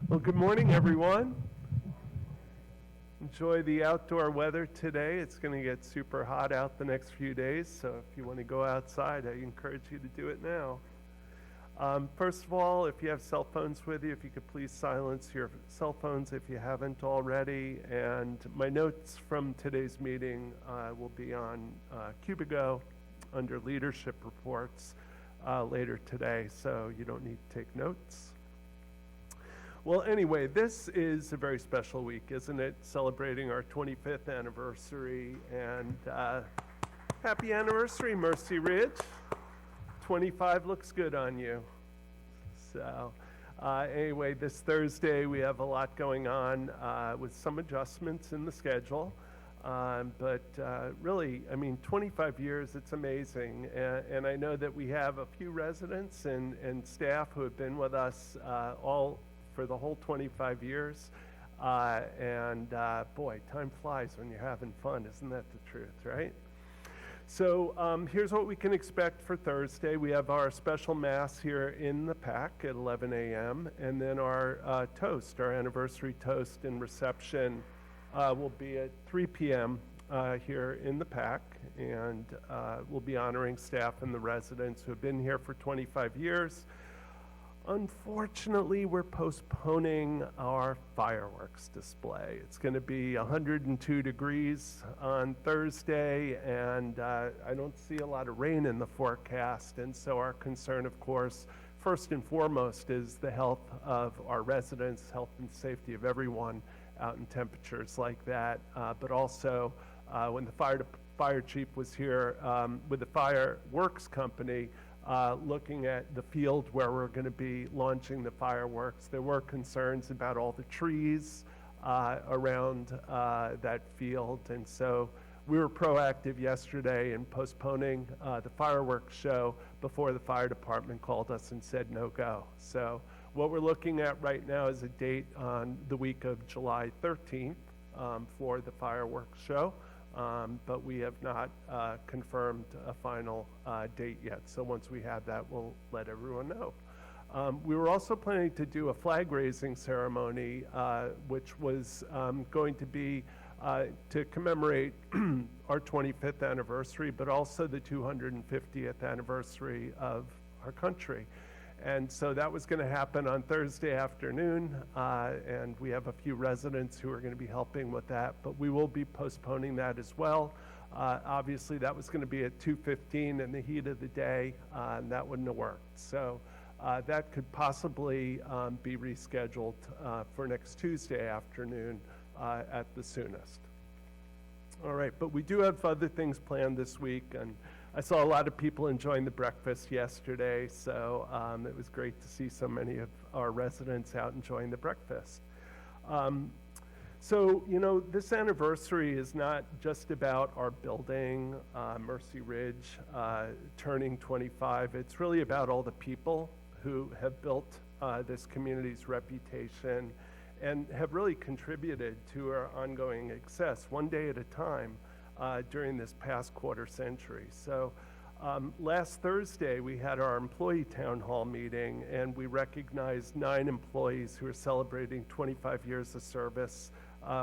Well, good morning, everyone. Enjoy the outdoor weather today. It's going to get super hot out the next few days, so if you want to go outside, I encourage you to do it now. First of all, if you have cell phones with you, if you could please silence your cell phones if you haven't already. And my notes from today's meeting will be on Cubigo under leadership reports later today, so you don't need to take notes. Well, anyway, this is a very special week, isn't it? Celebrating our 25th anniversary, and happy anniversary, Mercy Ridge. 25 looks good on you. So anyway, this Thursday we have a lot going on with some adjustments in the schedule. But really, I mean, 25 years, it's amazing. And I know that we have a few residents and staff who have been with us all for the whole 25 years. Boy, time flies when you're having fun. Isn't that the truth, right? So here's what we can expect for Thursday. We have our special mass here in the PAC at 11 a.m. And then our toast, our anniversary toast and reception will be at 3 p.m. Here in the PAC. And we'll be honoring staff and the residents who have been here for 25 years. Unfortunately, we're postponing our fireworks display. It's going to be 102 degrees on Thursday, and I don't see a lot of rain in the forecast. And so our concern, of course, first and foremost is the health of our residents, health and safety of everyone out in temperatures like that. But also, when the fire chief was here with the fireworks company, looking at the field where we're going to be launching the fireworks, there were concerns about all the trees around that field. And so we were proactive yesterday in postponing the fireworks show before the fire department called us and said no go. So what we're looking at right now is a date on the week of July 13th for the fireworks show. But we have not confirmed a final date yet. So once we have that, we'll let everyone know. We were also planning to do a flag raising ceremony, which was going to be to commemorate our 25th anniversary, but also the 250th anniversary of our country. And so that was going to happen on Thursday afternoon, and we have a few residents who are going to be helping with that, but we will be postponing that as well. Obviously, that was going to be at 2:15 in the heat of the day, and that wouldn't have worked. So that could possibly be rescheduled for next Tuesday afternoon at the soonest. All right, but we do have other things planned this week, and I saw a lot of people enjoying the breakfast yesterday, so it was great to see so many of our residents out enjoying the breakfast. So, you know, this anniversary is not just about our building, Mercy Ridge, turning 25. It's really about all the people who have built this community's reputation and have really contributed to our ongoing success, one day at a time. During this past quarter century. So last Thursday, we had our employee town hall meeting, and we recognized 9 employees who are celebrating 25 years of service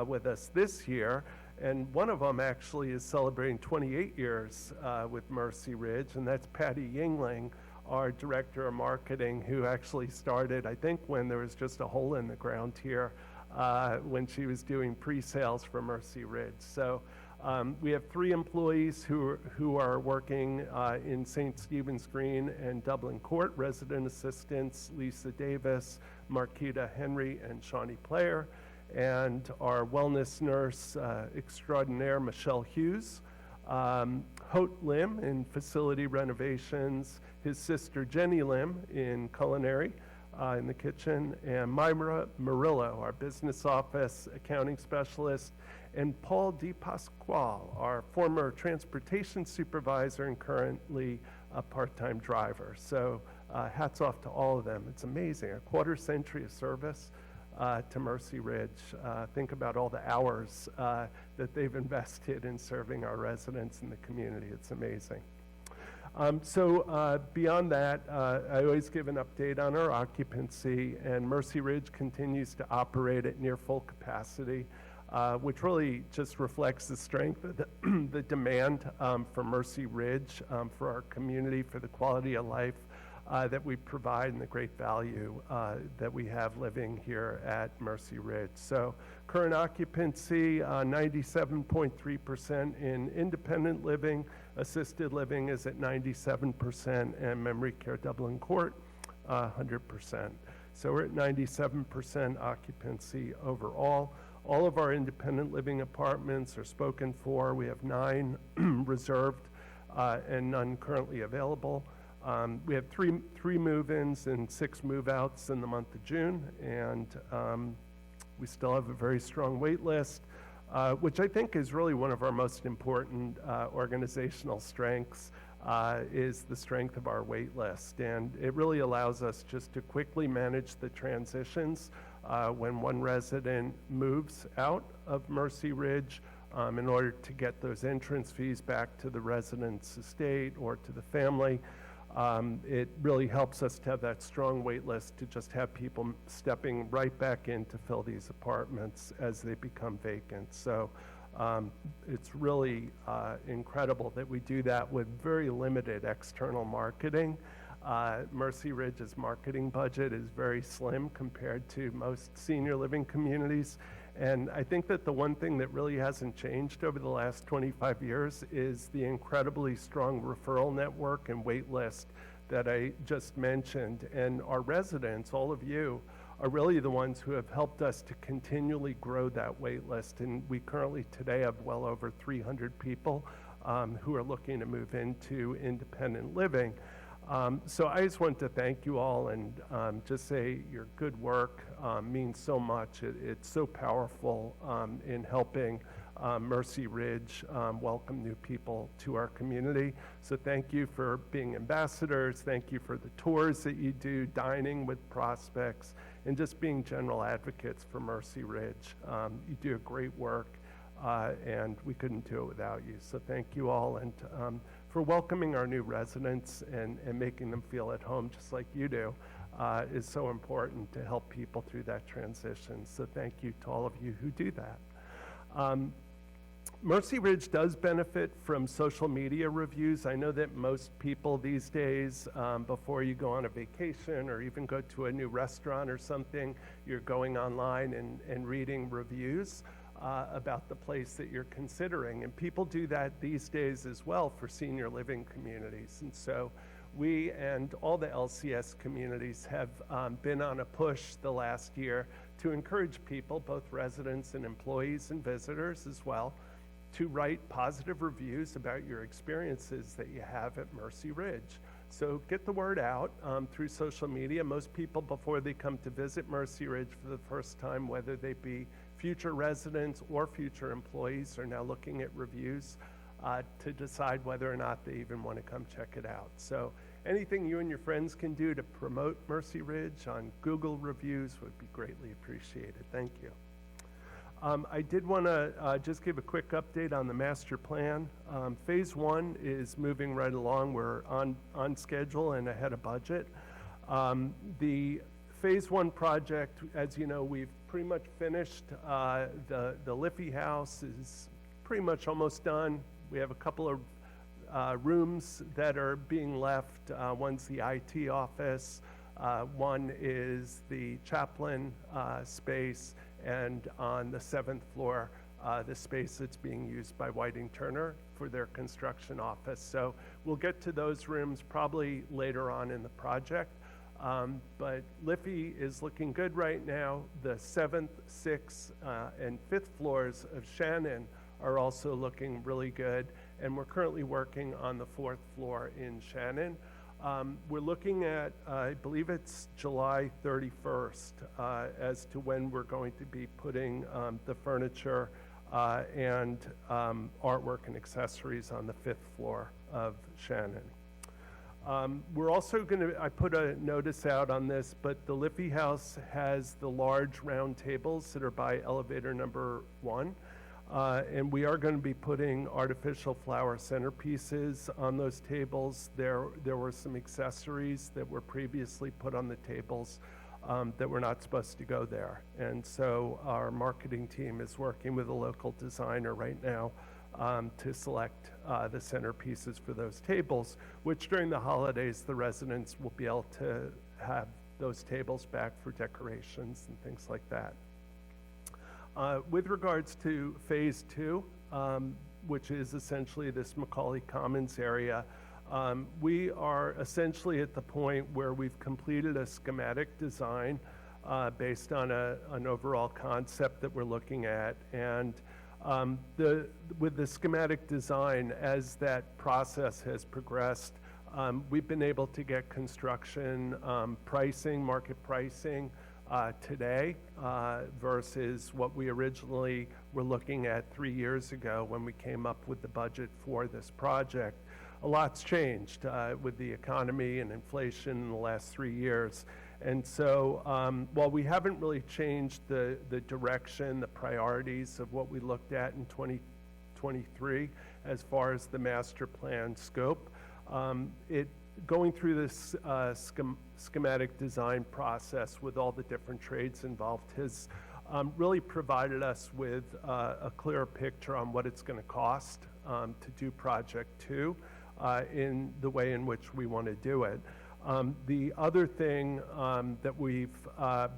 with us this year. And one of them actually is celebrating 28 years with Mercy Ridge, and that's Patty Yingling, our director of marketing, who actually started, I think, when there was just a hole in the ground here when she was doing pre-sales for Mercy Ridge. So we have 3 employees who are working in St. Stephen's Green and Dublin Court, resident assistants Lisa Davis, Marquita Henry, and Shawnee Player, and our wellness nurse extraordinaire, Michelle Hughes, Hote Lim in facility renovations, his sister Jenny Lim in culinary, in the kitchen, and Myra Murillo, our business office accounting specialist, and Paul DePasquale, our former transportation supervisor and currently a part-time driver. So hats off to all of them. It's amazing, a quarter century of service to Mercy Ridge. Think about all the hours that they've invested in serving our residents in the community. It's amazing. Beyond that, I always give an update on our occupancy, and Mercy Ridge continues to operate at near full capacity, which really just reflects the strength of the demand for Mercy Ridge, for our community, for the quality of life that we provide and the great value that we have living here at Mercy Ridge. So current occupancy, 97.3% in independent living, assisted living is at 97%, and memory care Dublin Court, 100%. So we're at 97% occupancy overall. All of our independent living apartments are spoken for. We have 9 reserved and none currently available. We have three move-ins and 6 move-outs in the month of June, and we still have a very strong wait list, which I think is really one of our most important organizational strengths, is the strength of our wait list. And it really allows us just to quickly manage the transitions when one resident moves out of Mercy Ridge, in order to get those entrance fees back to the resident's estate or to the family. It really helps us to have that strong wait list to just have people stepping right back in to fill these apartments as they become vacant. So it's really incredible that we do that with very limited external marketing. Mercy Ridge's marketing budget is very slim compared to most senior living communities. And I think that the one thing that really hasn't changed over the last 25 years is the incredibly strong referral network and wait list that I just mentioned. And our residents, all of you, are really the ones who have helped us to continually grow that wait list. And we currently today have well over 300 people who are looking to move into independent living. So I just want to thank you all and just say your good work means so much. It's so powerful in helping Mercy Ridge welcome new people to our community. So thank you for being ambassadors. Thank you for the tours that you do, dining with prospects, and just being general advocates for Mercy Ridge. You do a great work, and we couldn't do it without you. So thank you all, and for welcoming our new residents and making them feel at home just like you do is so important to help people through that transition. So thank you to all of you who do that. Mercy Ridge does benefit from social media reviews. I know that most people these days, before you go on a vacation or even go to a new restaurant or something, you're going online and reading reviews about the place that you're considering. And people do that these days as well for senior living communities. And so we and all the LCS communities have been on a push the last year to encourage people, both residents and employees and visitors as well, to write positive reviews about your experiences that you have at Mercy Ridge. So get the word out through social media. Most people, before they come to visit Mercy Ridge for the first time, whether they be future residents or future employees, are now looking at reviews to decide whether or not they even want to come check it out. So anything you and your friends can do to promote Mercy Ridge on Google reviews would be greatly appreciated. Thank you. I did want to just give a quick update on the master plan. Phase 1 is moving right along. We're on schedule and ahead of budget. The Phase 1 project, as you know, we've pretty much finished. The Liffey House is pretty much almost done. We have a couple of rooms that are being left. One's the IT office. One is the chaplain space. And on the 7th floor, the space that's being used by Whiting Turner for their construction office. So we'll get to those rooms probably later on in the project. But Liffey is looking good right now. The 7th, 6th, and 5th floors of Shannon are also looking really good. And we're currently working on the 4th floor in Shannon. We're looking at, I believe it's July 31st, as to when we're going to be putting the furniture and artwork and accessories on the 5th floor of Shannon. We're also going to, I put a notice out on this, but the Liffey House has the large round tables that are by elevator number 1. And we are going to be putting artificial flower centerpieces on those tables. There were some accessories that were previously put on the tables that were not supposed to go there. And so our marketing team is working with a local designer right now to select the centerpieces for those tables, which during the holidays, the residents will be able to have those tables back for decorations and things like that. With regards to phase 2, which is essentially this Macaulay Commons area, we are essentially at the point where we've completed a schematic design based on an overall concept that we're looking at. And with the schematic design, as that process has progressed, we've been able to get construction pricing, market pricing, today versus what we originally were looking at 3 years ago when we came up with the budget for this project. A lot's changed with the economy and inflation in the last 3 years. And so while we haven't really changed the direction, the priorities of what we looked at in 2023 as far as the master plan scope, going through this schematic design process with all the different trades involved has really provided us with a clearer picture on what it's going to cost to do Project 2 in the way in which we want to do it. The other thing that we've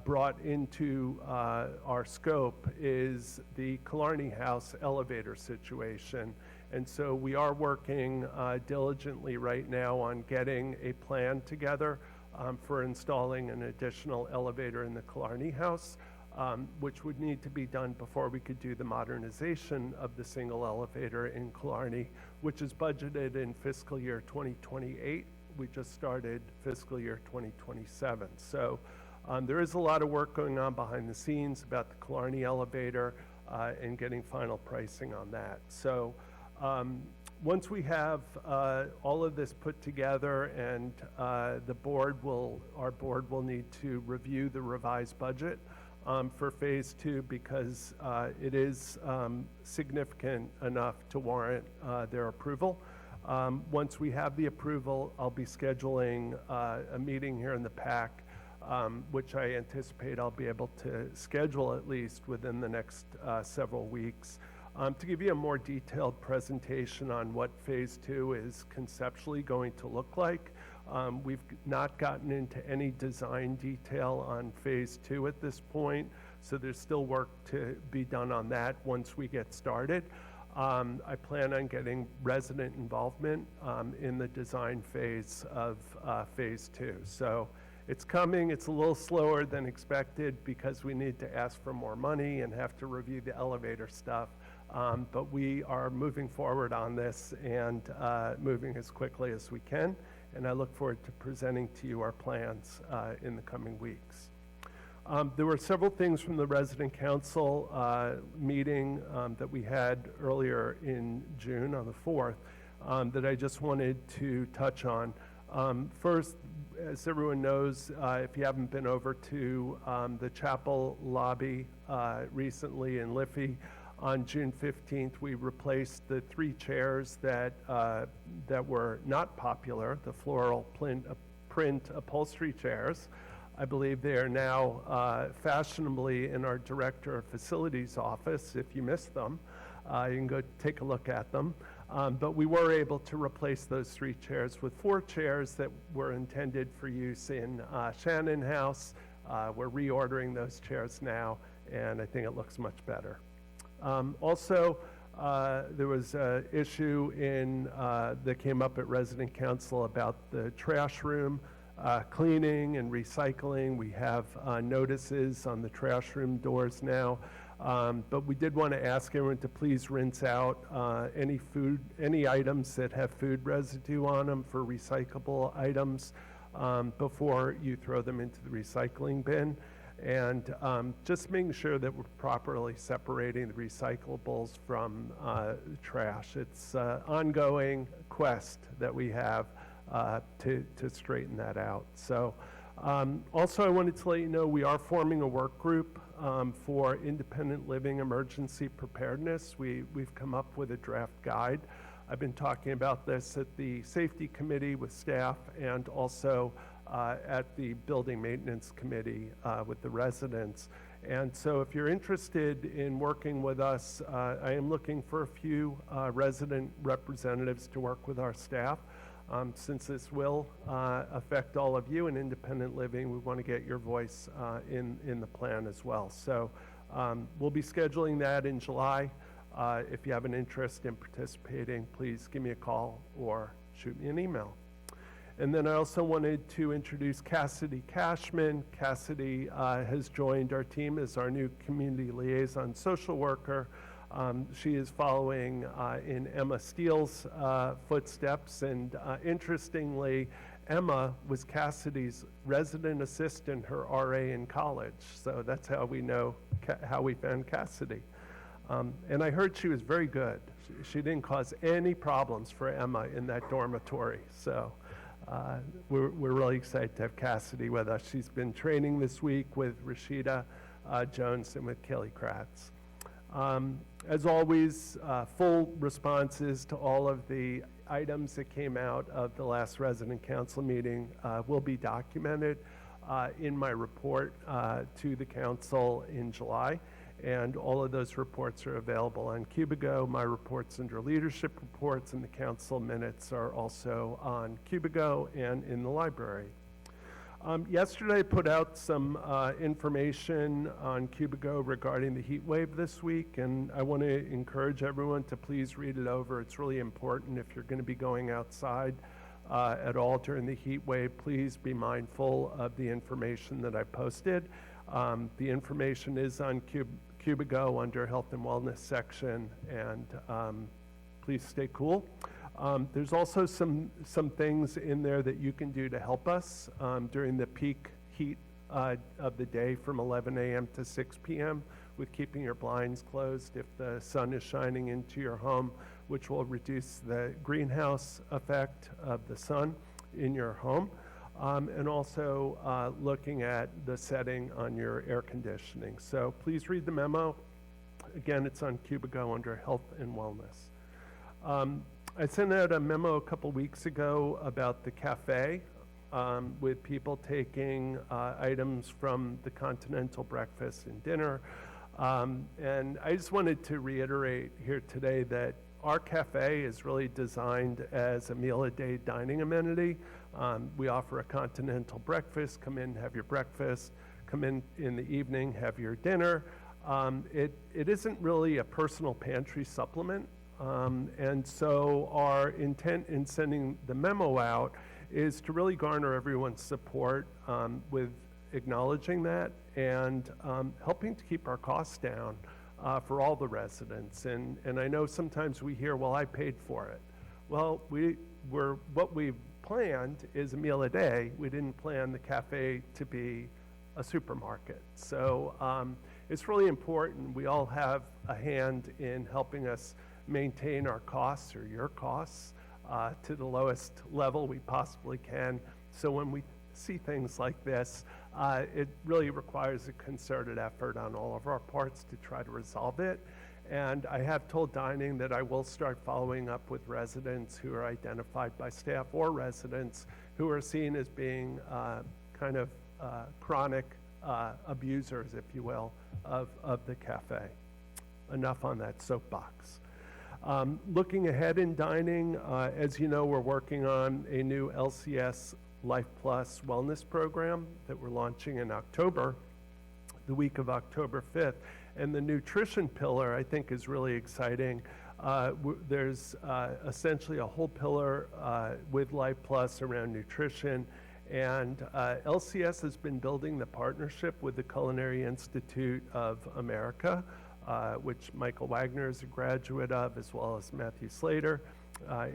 brought into our scope is the Killarney House elevator situation. And so we are working diligently right now on getting a plan together for installing an additional elevator in the Killarney House, which would need to be done before we could do the modernization of the single elevator in Killarney, which is budgeted in fiscal year 2028. We just started fiscal year 2027. So there is a lot of work going on behind the scenes about the Killarney elevator and getting final pricing on that. So once we have all of this put together, and our board will need to review the revised budget for phase 2 because it is significant enough to warrant their approval. Once we have the approval, I'll be scheduling a meeting here in the PAC, which I anticipate I'll be able to schedule at least within the next several weeks. To give you a more detailed presentation on what phase 2 is conceptually going to look like. We've not gotten into any design detail on phase 2 at this point, so there's still work to be done on that once we get started. I plan on getting resident involvement in the design phase of phase 2. So it's coming. It's a little slower than expected because we need to ask for more money and have to review the elevator stuff. But we are moving forward on this and moving as quickly as we can. And I look forward to presenting to you our plans in the coming weeks. There were several things from the resident council meeting that we had earlier in June on the 4th that I just wanted to touch on. First, as everyone knows, if you haven't been over to the chapel lobby recently in Liffey, on June 15th, we replaced the 3 chairs that were not popular, the floral print upholstery chairs. I believe they are now fashionably in our Director of Facilities office. If you missed them, you can go take a look at them. But we were able to replace those 3 chairs with 4 chairs that were intended for use in Shannon House. We're reordering those chairs now, and I think it looks much better. Also, there was an issue that came up at resident council about the trash room cleaning and recycling. We have notices on the trash room doors now, but we did want to ask everyone to please rinse out any items that have food residue on them for recyclable items before you throw them into the recycling bin. And just making sure that we're properly separating the recyclables from trash. It's an ongoing quest that we have to straighten that out. So also I wanted to let you know we are forming a work group for independent living emergency preparedness. We've come up with a draft guide. I've been talking about this at the safety committee with staff and also at the building maintenance committee with the residents. And so if you're interested in working with us, I am looking for a few resident representatives to work with our staff. Since this will affect all of you in independent living, we want to get your voice in the plan as well. So we'll be scheduling that in July. If you have an interest in participating, please give me a call or shoot me an email. And then I also wanted to introduce Cassidy Cashman. Cassidy has joined our team as our new community liaison social worker. She is following in Emma Steele's footsteps, and interestingly, Emma was Cassidy's resident assistant, her RA in college. So that's how we know, how we found Cassidy. And I heard she was very good. She didn't cause any problems for Emma in that dormitory. So we're really excited to have Cassidy with us. She's been training this week with Rashida Jones and with Kelly Kratz. As always, full responses to all of the items that came out of the last resident council meeting will be documented in my report to the council in July. And all of those reports are available on Cubigo. My reports under leadership reports and the council minutes are also on Cubigo and in the library. Yesterday I put out some information on Cubigo regarding the heat wave this week, and I want to encourage everyone to please read it over. It's really important if you're going to be going outside at all during the heat wave. Please be mindful of the information that I posted. The information is on Cubigo under Health and Wellness section, and please stay cool. There's also some things in there that you can do to help us during the peak heat of the day from 11 a.m. to 6 p.m. with keeping your blinds closed if the sun is shining into your home, which will reduce the greenhouse effect of the sun in your home. And also looking at the setting on your air conditioning. So please read the memo. Again, it's on Cubigo under Health and Wellness. I sent out a memo a couple weeks ago about the cafe with people taking items from the continental breakfast and dinner. And I just wanted to reiterate here today that our cafe is really designed as a meal-a-day dining amenity. We offer a continental breakfast. Come in, have your breakfast. Come in the evening, have your dinner. It isn't really a personal pantry supplement. And so our intent in sending the memo out is to really garner everyone's support with acknowledging that and helping to keep our costs down for all the residents. And I know sometimes we hear, well, I paid for it. Well, what we've planned is a meal a day. We didn't plan the cafe to be a supermarket. So it's really important we all have a hand in helping us maintain our costs or your costs to the lowest level we possibly can. So when we see things like this, it really requires a concerted effort on all of our parts to try to resolve it. And I have told dining that I will start following up with residents who are identified by staff or residents who are seen as being kind of chronic abusers, if you will, of the cafe. Enough on that soapbox. Looking ahead in dining, as you know, we're working on a new LCS Life Plus wellness program that we're launching in October, the week of October 5th. And the nutrition pillar, I think, is really exciting. There's essentially a whole pillar with Life Plus around nutrition. And LCS has been building the partnership with the Culinary Institute of America, which Michael Wagner is a graduate of, as well as Matthew Slater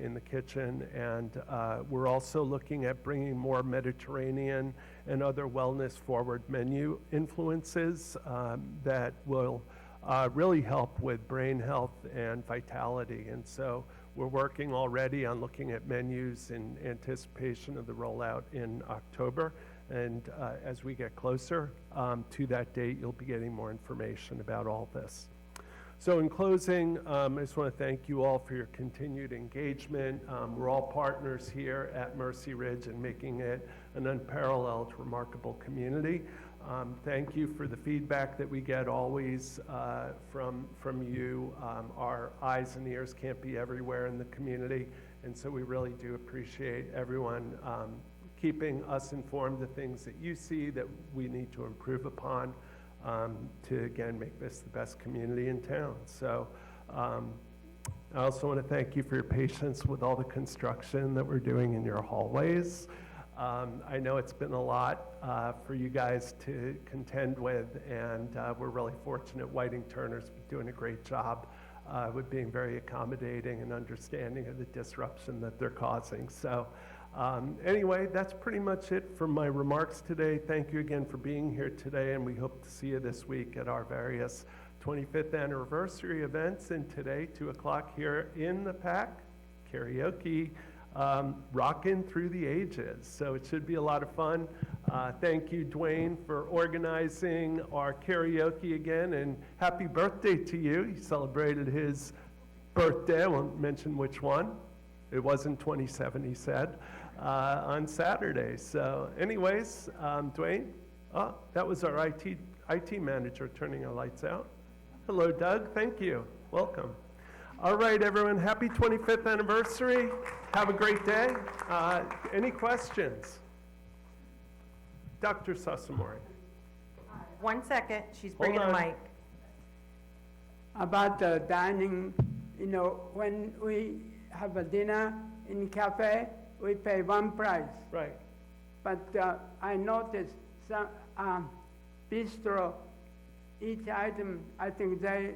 in the kitchen. And we're also looking at bringing more Mediterranean and other wellness forward menu influences that will really help with brain health and vitality. And so we're working already on looking at menus in anticipation of the rollout in October. And as we get closer to that date, you'll be getting more information about all this. So in closing, I just want to thank you all for your continued engagement. We're all partners here at Mercy Ridge in making it an unparalleled, remarkable community. Thank you for the feedback that we get always from you. Our eyes and ears can't be everywhere in the community, and so we really do appreciate everyone keeping us informed of things that you see that we need to improve upon. To again make this the best community in town. So I also want to thank you for your patience with all the construction that we're doing in your hallways. I know it's been a lot for you guys to contend with, and we're really fortunate. Whiting Turner's doing a great job with being very accommodating and understanding of the disruption that they're causing. So anyway, that's pretty much it for my remarks today. Thank you again for being here today, and we hope to see you this week at our various 25th anniversary events. And today, 2 o'clock here in the PAC, karaoke, rocking through the ages. So it should be a lot of fun. Thank you, Dwayne, for organizing our karaoke again, and happy birthday to you. He celebrated his birthday. I won't mention which one. It wasn't 27, he said, on Saturday. So anyways, Dwayne, that was our IT manager turning our lights out. Hello, Doug. Thank you. Welcome. All right, everyone. Happy 25th anniversary. Have a great day. Any questions? Dr. Sasamori. 1 second. She's bringing a mic. About the dining, when we have a dinner in cafe, we pay one price. Right. But I noticed some bistro, each item, I think they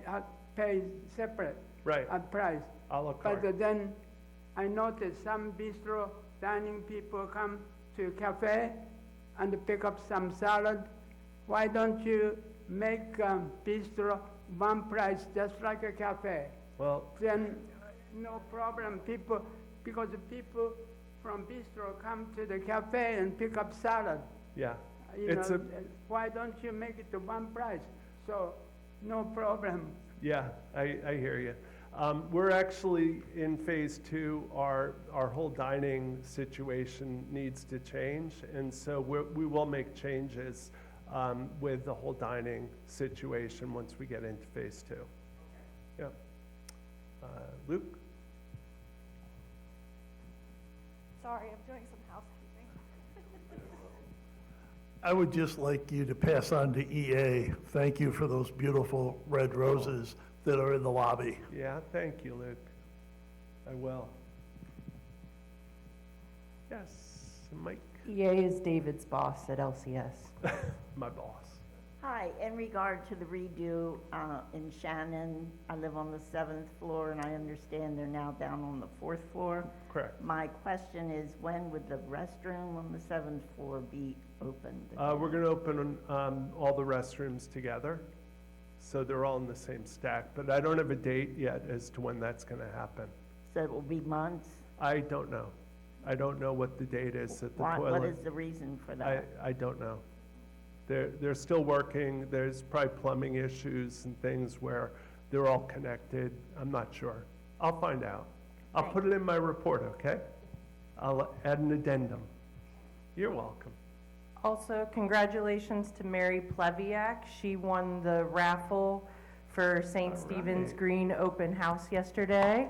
pay separate Right. price. A la carte. But then I noticed some bistro dining people come to cafe and pick up some salad. Why don't you make bistro one price just like a cafe? Well, Then no problem. Because the people from bistro come to the cafe and pick up salad. yeah. You know, why don't you make it to one price? So no problem. Yeah, I hear you. We're actually in phase 2. Our whole dining situation needs to change, and so we will make changes with the whole dining situation once we get into phase 2. Yeah. Luke? Sorry, I'm doing some housekeeping. I would just like you to pass on to EA, thank you for those beautiful red roses that are in the lobby. Yeah, thank you, Luke. I will. Yes, Mike, EA is David's boss at LCS. my boss. Hi, in regard to the redo in Shannon, I live on the 7th floor, and I understand they're now down on the 4th floor. Correct. My question is, when would the restroom on the 7th floor be opened? We're going to open all the restrooms together, so they're all in the same stack, but I don't have a date yet as to when that's going to happen. So it will be months? I don't know. I don't know what the date is at the toilet. What is the reason for that? I don't know. They're still working. There's probably plumbing issues and things where they're all connected. I'm not sure. I'll find out. I'll put it in my report, okay? I'll add an addendum. You're welcome. Also, congratulations to Mary Pleviak. She won the raffle for St. All Stephen's right. Green open house yesterday.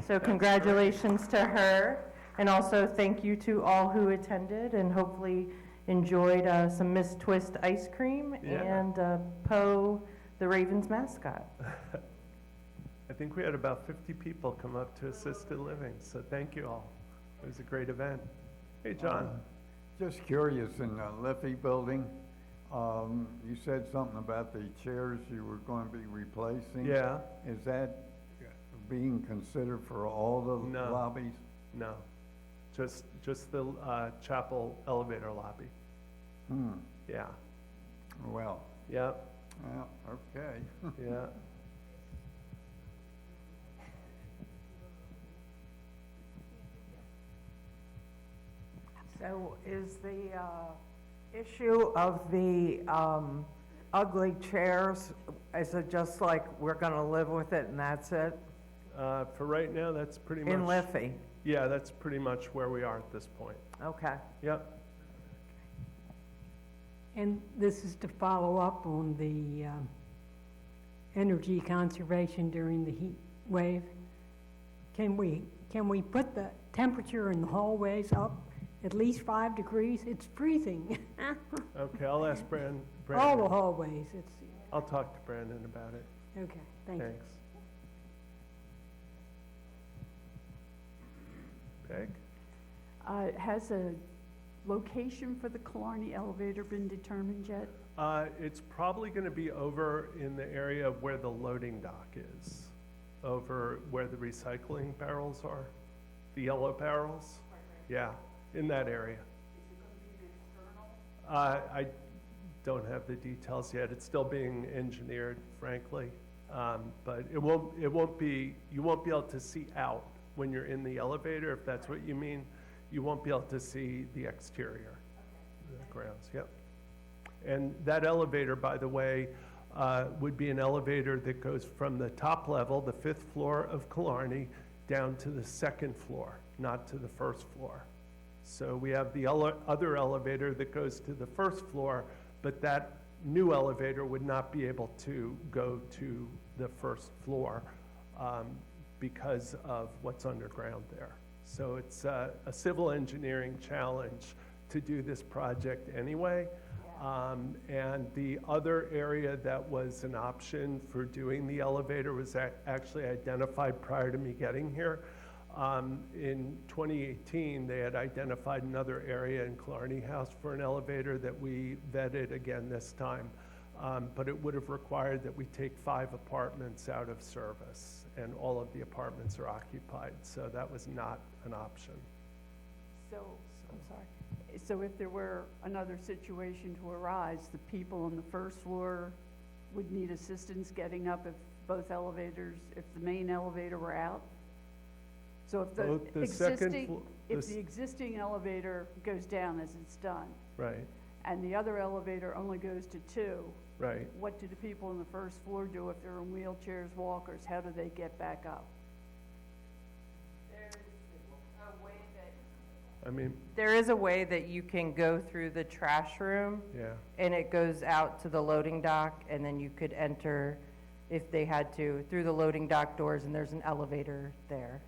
So congratulations to her. And also thank you to all who attended and hopefully enjoyed some Miss Twist ice cream Yeah. and Poe, the Ravens mascot. I think we had about 50 people come up to assisted living, so thank you all. It was a great event. Hey, John. Just curious, in the Liffey building, you said something about the chairs you were going to be replacing. Yeah, Is that being considered for all the No. lobbies? no, just the chapel elevator lobby. Yeah, Well, yeah, okay. yeah. So is the issue of the ugly chairs, is it just like we're gonna live with it and that's it? For right now, that's pretty much. In Liffey? Yeah, that's pretty much where we are at this point. Okay. Yep. And this is to follow up on the energy conservation during the heat wave. Can we put the temperature in the hallways up at least 5 degrees? It's freezing. Okay, I'll ask All the Brandon. hallways, it's, I'll talk to Brandon about it. okay, thank you. Thanks. Peg? Has a location for the Killarney elevator been determined yet? It's probably going to be over in the area of where the loading dock is, over where the recycling barrels are, the yellow barrels. Yeah, in that area. I don't have the details yet. It's still being engineered, frankly. But it won't be, you won't be able to see out when you're in the elevator, if that's what you mean. You won't be able to see the exterior, the grounds, yep. And that elevator, by the way, would be an elevator that goes from the top level, the 5th floor of Killarney, down to the 2nd floor, not to the 1st floor. So we have the other elevator that goes to the 1st floor, but that new elevator would not be able to go to the 1st floor because of what's underground there. So it's a civil engineering challenge to do this project anyway. And the other area that was an option for doing the elevator was actually identified prior to me getting here. In 2018, they had identified another area in Killarney House for an elevator that we vetted again this time. But it would have required that we take 5 apartments out of service, and all of the apartments are occupied, so that was not an option. So, I'm sorry. So if there were another situation to arise, the people on the 1st floor would need assistance getting up if both elevators, if the main elevator were out? So if Both the the second existing, flo- if the the existing elevator goes down as it's done, Right, and the other elevator only goes to 2, right. what do the people on the 1st floor do if they're in wheelchairs, walkers? How do they get back up? I mean, There is a way that you can go through the trash room, yeah, and it goes out to the loading dock, and then you could enter, if they had to, through the loading dock doors, and there's an elevator there.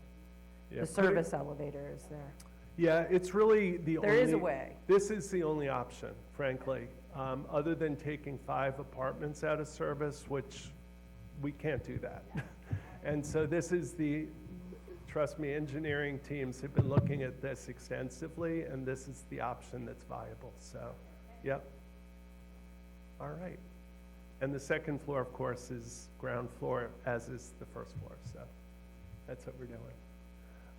yeah. The service elevator is there. Yeah, it's really the only. There is a way. This is the only option, frankly, other than taking 5 apartments out of service, which we can't do that. And so this is trust me, engineering teams have been looking at this extensively, and this is the option that's viable, so, yep. All right. And the 2nd floor, of course, is ground floor, as is the 1st floor, so that's what we're doing.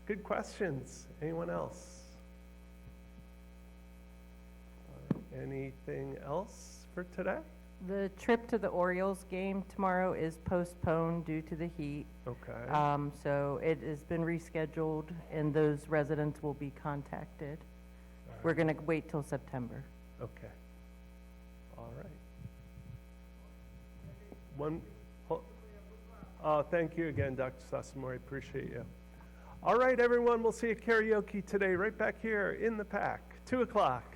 Good questions. Anyone else? Anything else for today? The trip to the Orioles game tomorrow is postponed due to the heat. Okay. So it has been rescheduled, and those residents will be contacted. We're going to wait till September. Okay. All right. Thank you again, Dr. Sassamori. Appreciate you. All right, everyone. We'll see you at karaoke today, right back here in the pack, 2 o'clock.